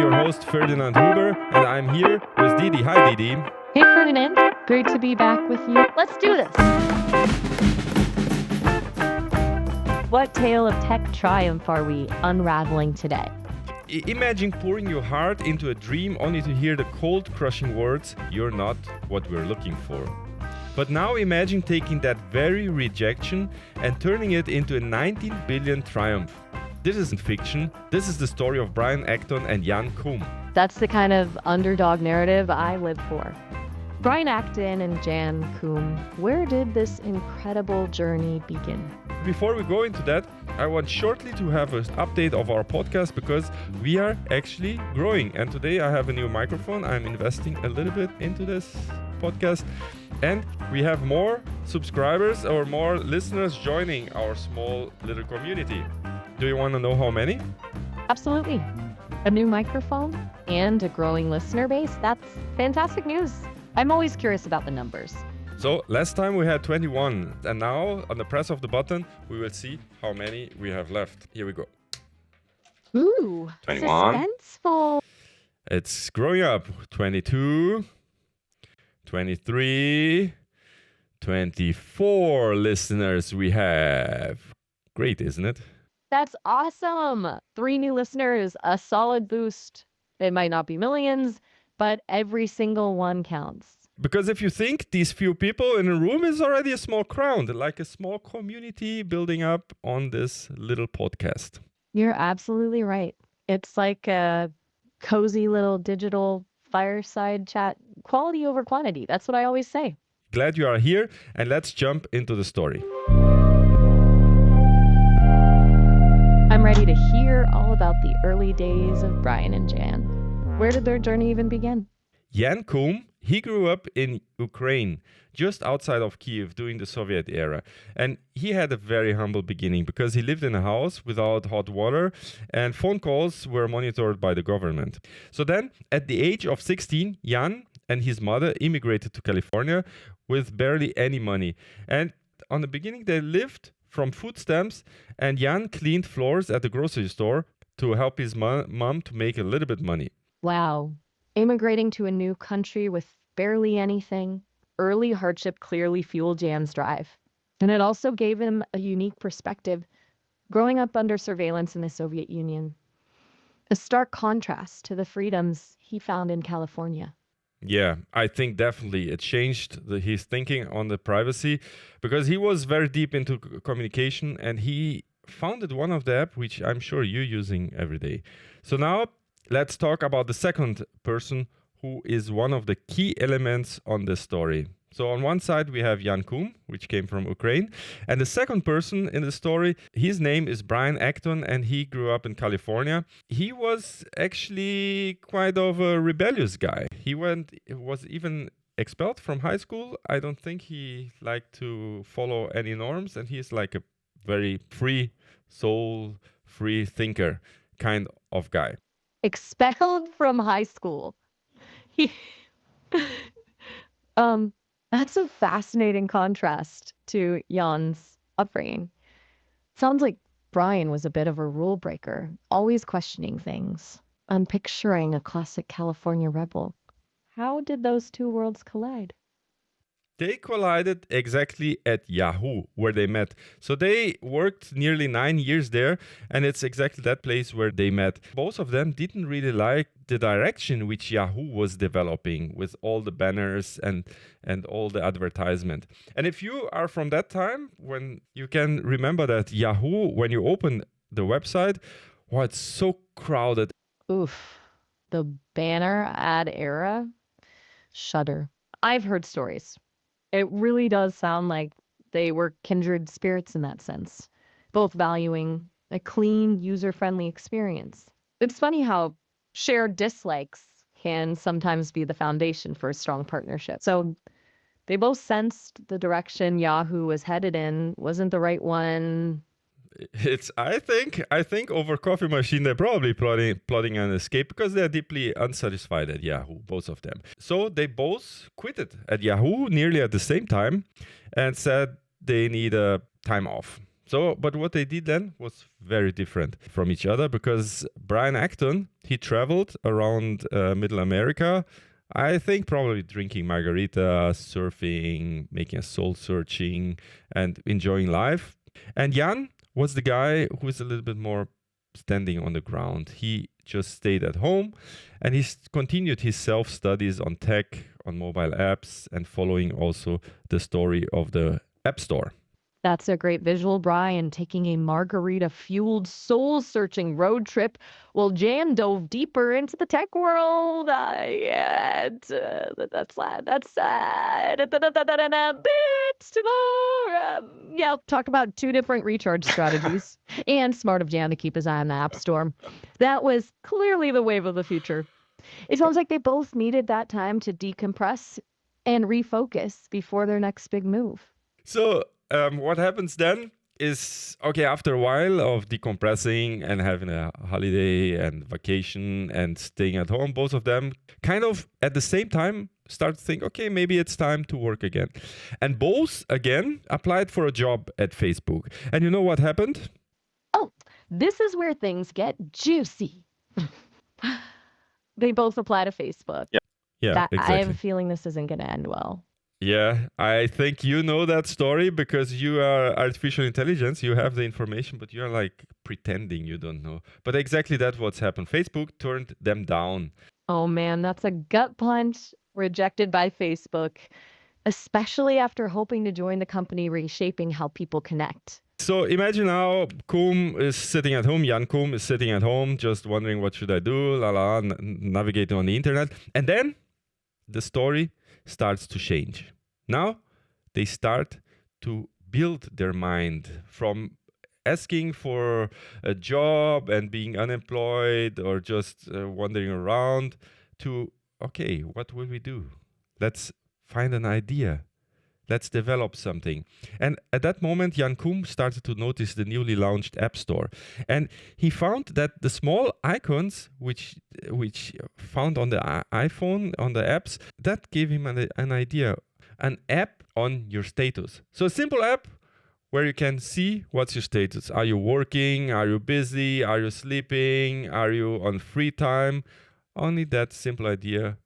your host Ferdinand Huber, and I'm here with Didi. Hi, Didi. Hey, Ferdinand. Great to be back with you. Let's do this. What tale of tech triumph are we unraveling today? Imagine pouring your heart into a dream only to hear the cold, crushing words, "You're not what we're looking for." But now imagine taking that very rejection and turning it into a 19 billion triumph. This isn't fiction. This is the story of Brian Acton and Jan Koum. That's the kind of underdog narrative I live for. Brian Acton and Jan Koum, where did this incredible journey begin? Before we go into that, I want shortly to have an update of our podcast because we are actually growing. And today I have a new microphone. I'm investing a little bit into this podcast. And we have more subscribers or more listeners joining our small little community. Do you want to know how many? Absolutely. A new microphone and a growing listener base. That's fantastic news. I'm always curious about the numbers. So last time we had 21, and now on the press of the button, we will see how many we have left. Here we go. Ooh, 21. Suspenseful. It's growing up. 22, 23, 24 listeners we have. Great, isn't it? That's awesome. 3 new listeners, a solid boost. It might not be millions, but every single one counts. Because if you think these few people in a room is already a small crowd, like a small community building up on this little podcast. You're absolutely right. It's like a cozy little digital fireside chat, quality over quantity. That's what I always say. Glad you are here, and let's jump into the story. I'm ready to hear all about the early days of Brian and Jan. Where did their journey even begin? Jan Koum, he grew up in Ukraine, just outside of Kiev during the Soviet era. And he had a very humble beginning because he lived in a house without hot water and phone calls were monitored by the government. So then, at the age of 16, Jan and his mother immigrated to California with barely any money. And on the beginning, they lived from food stamps, and Jan cleaned floors at the grocery store to help his mom to make a little bit money. Wow. Immigrating to a new country with barely anything, early hardship clearly fueled Jan's drive. And it also gave him a unique perspective, growing up under surveillance in the Soviet Union. A stark contrast to the freedoms he found in California. Yeah, I think definitely it changed his thinking on the privacy because he was very deep into communication and he founded one of the apps which I'm sure you're using every day. So now let's talk about the second person who is one of the key elements on this story. So on one side we have Jan Koum, which came from Ukraine. And the second person in the story, his name is Brian Acton and he grew up in California. He was actually quite of a rebellious guy. He was even expelled from high school. I don't think he liked to follow any norms. And he's like a very free soul, free thinker kind of guy. Expelled from high school. He, that's a fascinating contrast to Jan's upbringing. Sounds like Brian was a bit of a rule breaker, always questioning things. I'm picturing a classic California rebel. How did those two worlds collide? They collided exactly at Yahoo, where they met. So they worked nearly 9 years there, and it's exactly that place where they met. Both of them didn't really like the direction which Yahoo was developing with all the banners and all the advertisement. And if you are from that time, when you can remember that Yahoo, when you open the website, it's so crowded. Oof, the banner ad era? Shudder. I've heard stories. It really does sound like they were kindred spirits in that sense, both valuing a clean, user-friendly experience. It's funny how shared dislikes can sometimes be the foundation for a strong partnership. So they both sensed the direction Yahoo was headed in wasn't the right one. I think over coffee machine they're probably plotting an escape because they're deeply unsatisfied at Yahoo, both of them. So they both quitted at Yahoo nearly at the same time and said they need a time off. So, but what they did then was very different from each other because Brian Acton, he traveled around Middle America. I think probably drinking margarita, surfing, making a soul searching, and enjoying life. And Jan was the guy who was a little bit more standing on the ground. He just stayed at home and continued his self studies on tech, on mobile apps, and following also the story of the App Store. That's a great visual, Brian, taking a margarita-fueled, soul-searching road trip while Jan dove deeper into the tech world. That's sad. Bits to more. Yeah, talk about two different recharge strategies. And smart of Jan to keep his eye on the App Store. That was clearly the wave of the future. It sounds like they both needed that time to decompress and refocus before their next big move. So, what happens then is okay, after a while of decompressing and having a holiday and vacation and staying at home, both of them kind of at the same time start to think, okay, maybe it's time to work again. And both again applied for a job at Facebook. And you know what happened? Oh, this is where things get juicy. They both apply to Facebook. Yeah, I have a exactly. feeling this isn't going to end well. Yeah, I think you know that story because you are artificial intelligence. You have the information, but you're like pretending you don't know. But exactly that's what's happened. Facebook turned them down. Oh man, that's a gut punch. Rejected by Facebook, especially after hoping to join the company reshaping how people connect. So imagine now Koum is sitting at home, Jan Koum is sitting at home, just wondering what should I do, navigating on the internet. And then the story starts to change. Now they start to build their mind from asking for a job and being unemployed or just wandering around to, okay, what will we do? Let's find an idea. Let's develop something. And at that moment, Jan Koum started to notice the newly launched App Store. And he found that the small icons which found on the iPhone, on the apps, that gave him an idea. An app on your status. So a simple app where you can see what's your status. Are you working? Are you busy? Are you sleeping? Are you on free time? Only that simple idea.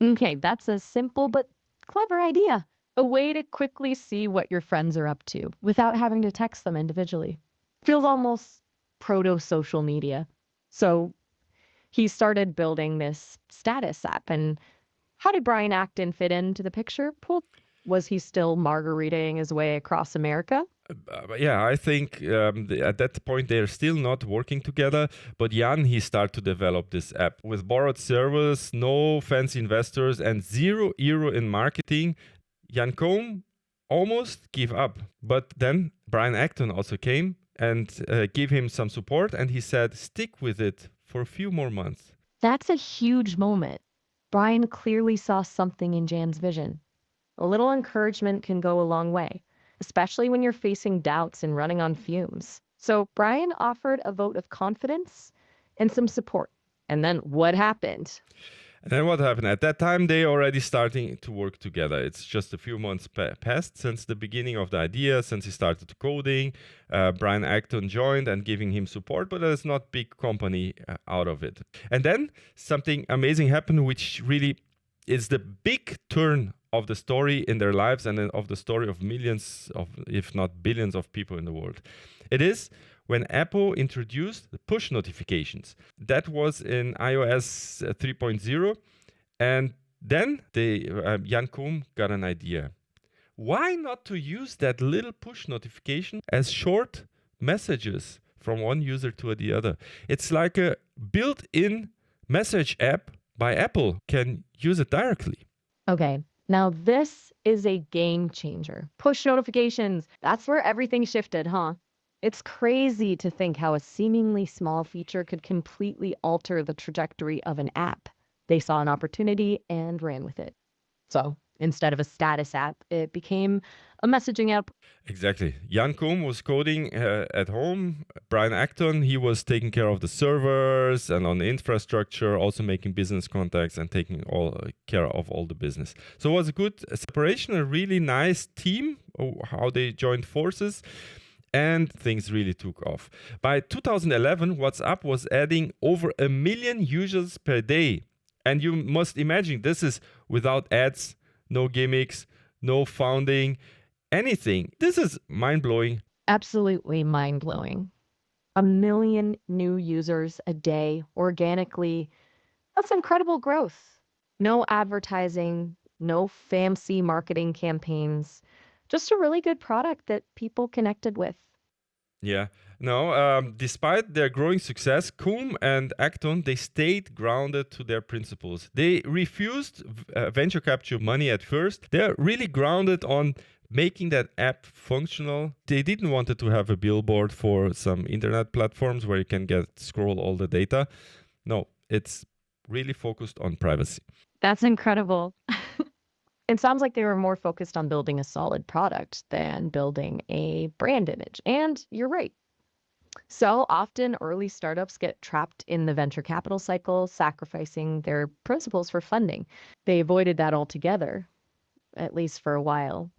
Okay, that's a simple but clever idea. A way to quickly see what your friends are up to without having to text them individually. Feels almost proto-social media. So he started building this status app. And how did Brian Acton fit into the picture? Well, was he still margaritaing his way across America? Yeah, I think at that point they're still not working together. But Jan, he started to develop this app with borrowed servers, no fancy investors, and €0 in marketing. Jan Koum almost gave up. But then Brian Acton also came and gave him some support. And he said, stick with it for a few more months. That's a huge moment. Brian clearly saw something in Jan's vision. A little encouragement can go a long way, especially when you're facing doubts and running on fumes. So Brian offered a vote of confidence and some support. And then what happened? And then what happened? At that time, they already starting to work together. It's just a few months passed since the beginning of the idea, since he started coding. Brian Acton joined and giving him support, but there's not big company out of it. And then something amazing happened, which really is the big turn of the story in their lives and of the story of millions of, if not billions of people in the world. It is when Apple introduced the push notifications. That was in iOS 3.0. And then Jan Koum got an idea. Why not to use that little push notification as short messages from one user to the other? It's like a built-in message app by Apple. Can use it directly. Okay, now this is a game changer. Push notifications. That's where everything shifted, huh? It's crazy to think how a seemingly small feature could completely alter the trajectory of an app. They saw an opportunity and ran with it. So instead of a status app, it became a messaging app. Exactly. Jan Koum was coding at home. Brian Acton, he was taking care of the servers and on the infrastructure, also making business contacts and taking all care of all the business. So it was a good separation, a really nice team, how they joined forces. and things really took off. By 2011, WhatsApp was adding over 1 million users per day. And you must imagine this is without ads, no gimmicks, no founding, anything. This is mind-blowing. Absolutely mind-blowing. 1 million new users a day organically. That's incredible growth. No advertising, no fancy marketing campaigns, just a really good product that people connected with. Yeah. No, despite their growing success, Coombe and Acton, they stayed grounded to their principles. They refused venture capital money at first. They're really grounded on making that app functional. They didn't want it to have a billboard for some internet platforms where you can scroll all the data. No, it's really focused on privacy. That's incredible. It sounds like they were more focused on building a solid product than building a brand image. And you're right. So often early startups get trapped in the venture capital cycle, sacrificing their principles for funding. They avoided that altogether, at least for a while.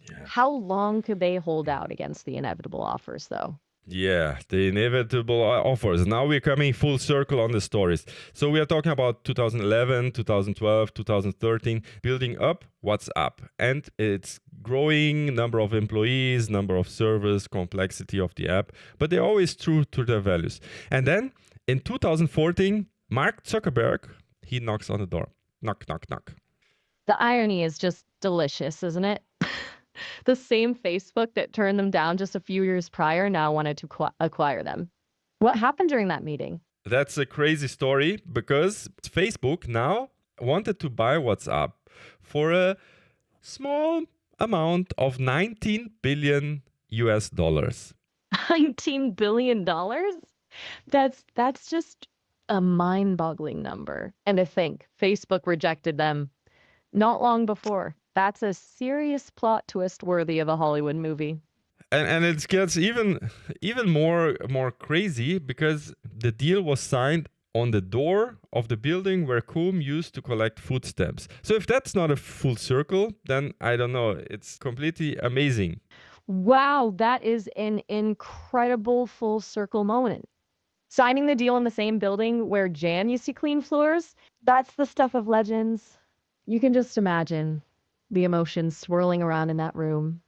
Yeah. How long could they hold out against the inevitable offers, though? Yeah, the inevitable offers. Now we're coming full circle on the stories. So we are talking about 2011, 2012, 2013, building up WhatsApp and its growing number of employees, number of servers, complexity of the app, but they're always true to their values. And then in 2014, Mark Zuckerberg, he knocks on the door. Knock, knock, knock. The irony is just delicious, isn't it? The same Facebook that turned them down just a few years prior now wanted to acquire them. What happened during that meeting? That's a crazy story because Facebook now wanted to buy WhatsApp for a small amount of 19 billion US dollars. $19 billion? That's just a mind-boggling number. And to think, Facebook rejected them not long before. That's a serious plot twist worthy of a Hollywood movie. And it gets even more crazy because the deal was signed on the door of the building where Coombe used to collect food stamps. So if that's not a full circle, then I don't know. It's completely amazing. Wow, that is an incredible full circle moment. Signing the deal in the same building where Jan used to clean floors, that's the stuff of legends. You can just imagine the emotions swirling around in that room.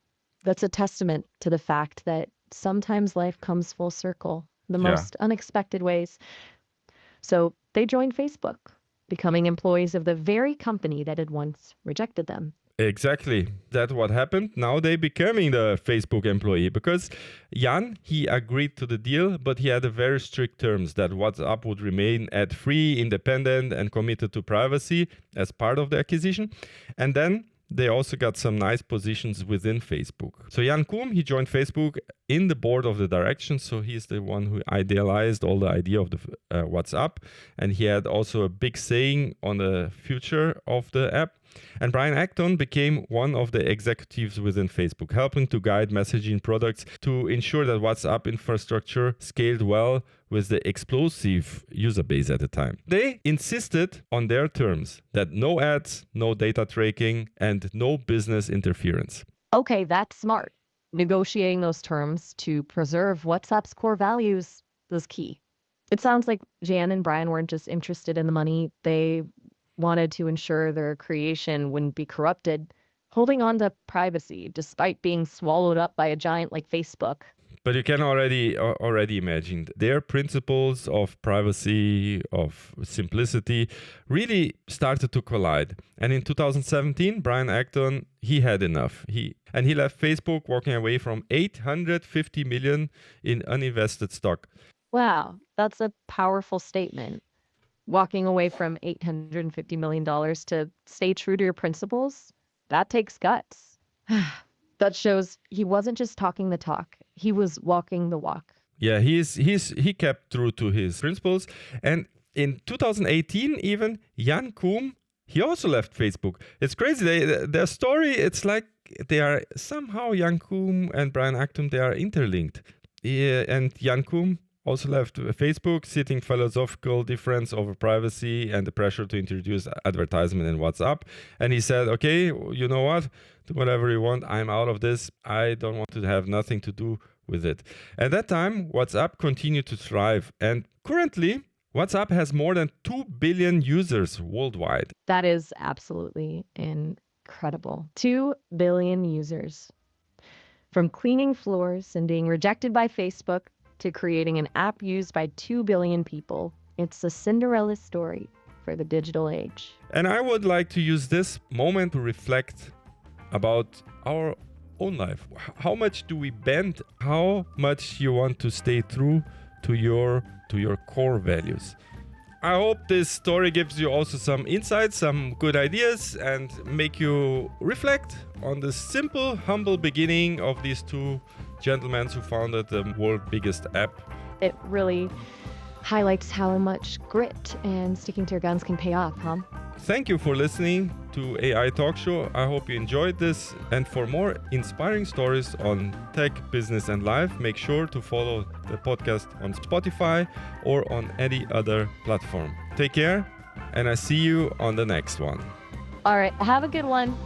That's a testament to the fact that sometimes life comes full circle, the Yeah. most unexpected ways. So they joined Facebook, becoming employees of the very company that had once rejected them. Exactly. That's what happened. Now they becoming the Facebook employee because Jan, he agreed to the deal, but he had a very strict terms that WhatsApp would remain ad-free, independent, and committed to privacy as part of the acquisition. And then they also got some nice positions within Facebook. So Jan Koum, he joined Facebook in the board of the direction. So he's the one who idealized all the idea of the WhatsApp. And he had also a big saying on the future of the app. And Brian Acton became one of the executives within Facebook, helping to guide messaging products to ensure that WhatsApp infrastructure scaled well with the explosive user base at the time. They insisted on their terms that no ads, no data tracking, and no business interference. Okay, that's smart. Negotiating those terms to preserve WhatsApp's core values was key. It sounds like Jan and Brian weren't just interested in the money. They wanted to ensure their creation wouldn't be corrupted, holding on to privacy despite being swallowed up by a giant like Facebook. But you can already imagine their principles of privacy, of simplicity, really started to collide. And in 2017, Brian Acton, he had enough. He left Facebook, walking away from 850 million in uninvested stock. Wow, that's a powerful statement. Walking away from $850 million to stay true to your principles, that takes guts. That shows he wasn't just talking the talk, he was walking the walk. Yeah, he kept true to his principles. And in 2018, even Jan Koum, he also left Facebook. It's crazy. Their story, it's like they are somehow Jan Koum and Brian Acton, they are interlinked. Yeah, and Jan Koum also left Facebook, citing philosophical difference over privacy and the pressure to introduce advertisement in WhatsApp. And he said, okay, you know what? Do whatever you want. I'm out of this. I don't want to have nothing to do with it. At that time, WhatsApp continued to thrive, and currently, WhatsApp has more than 2 billion users worldwide. That is absolutely incredible. 2 billion users. From cleaning floors and being rejected by Facebook to creating an app used by 2 billion people, it's a Cinderella story for the digital age. And I would like to use this moment to reflect about our own life. How much do we bend? How much you want to stay true to your core values? I hope this story gives you also some insights, some good ideas, and make you reflect on the simple, humble beginning of these two gentlemen who founded the world's biggest app. It really highlights how much grit and sticking to your guns can pay off, huh? Thank you for listening to AI Talk Show. I hope you enjoyed this. And for more inspiring stories on tech, business, and life, make sure to follow the podcast on Spotify or on any other platform. Take care, and I see you on the next one. All right, have a good one.